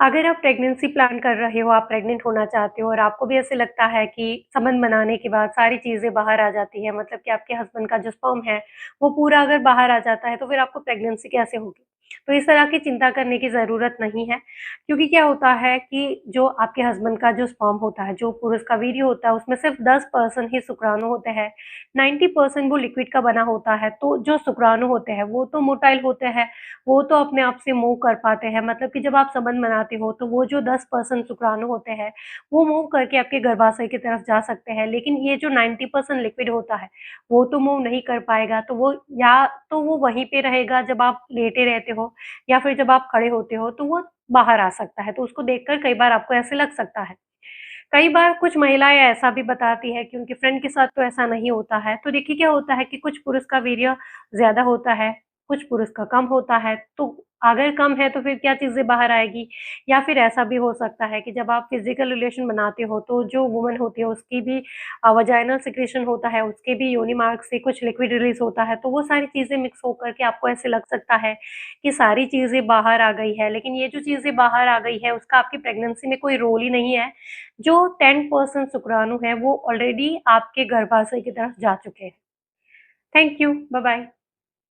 अगर आप pregnancy plan कर रहे हो, आप प्रेग्नेंट होना चाहते हो और आपको भी ऐसे लगता है कि संबंध बनाने के बाद सारी चीज़ें बाहर आ जाती हैं, मतलब कि आपके हस्बैंड का जो स्पर्म है, वो पूरा अगर बाहर आ जाता है, तो फिर आपको प्रेगनेंसी कैसे होगी? तो इस तरह की चिंता करने की ज़रूरत नहीं है, क्योंकि क्या होता है कि जो आपके हस्बैंड का जो स्पर्म होता है, जो पुरुष का वीर्य होता है, उसमें सिर्फ़ 10% ही शुक्राणु होते हैं, 90% वो लिक्विड का बना होता है। तो जो शुक्राणु होते हैं, वो तो मोटाइल होते हैं, वो तो अपने आप से मूव कर पाते हैं, मतलब कि जब आप संबंध बनाते हो तो वो जो 10% शुक्राणु होते हैं, वो मूव करके आपके गर्भाशय की तरफ जा सकते हैं। लेकिन ये जो 90% लिक्विड होता है, वो तो मूव नहीं कर पाएगा, तो वो या तो वो वहीं पे रहेगा जब आप लेटे रहते हो या फिर जब आप खड़े होते हो, तो वो बाहर आ सकता है। तो उसको देखकर कई बार आपको ऐसे लग सकता है। कई बार कुछ महिलाएँ ऐसा भी बताती हैं कि उनके फ्रेंड के साथ तो ऐसा नहीं होता है। तो देखिए क्या होता है कि कुछ पुरुष का वीर्य ज़्यादा होता है, कुछ पुरुष का कम होता है। तो अगर कम है तो फिर क्या चीज़ें बाहर आएगी? या फिर ऐसा भी हो सकता है कि जब आप फ़िज़िकल रिलेशन बनाते हो तो जो वुमन होती है उसकी भी वजाइनल सिक्रीशन होता है, उसके भी योनि मार्ग से कुछ लिक्विड रिलीज़ होता है। तो वो सारी चीज़ें मिक्स होकर के आपको ऐसे लग सकता है कि सारी चीज़ें बाहर आ गई है। लेकिन ये जो चीज़ें बाहर आ गई है उसका आपकी प्रेगनेंसी में कोई रोल ही नहीं है। जो 10% शुक्राणु हैं वो ऑलरेडी आपके गर्भाशय की तरफ जा चुके हैं। Thank you, bye-bye.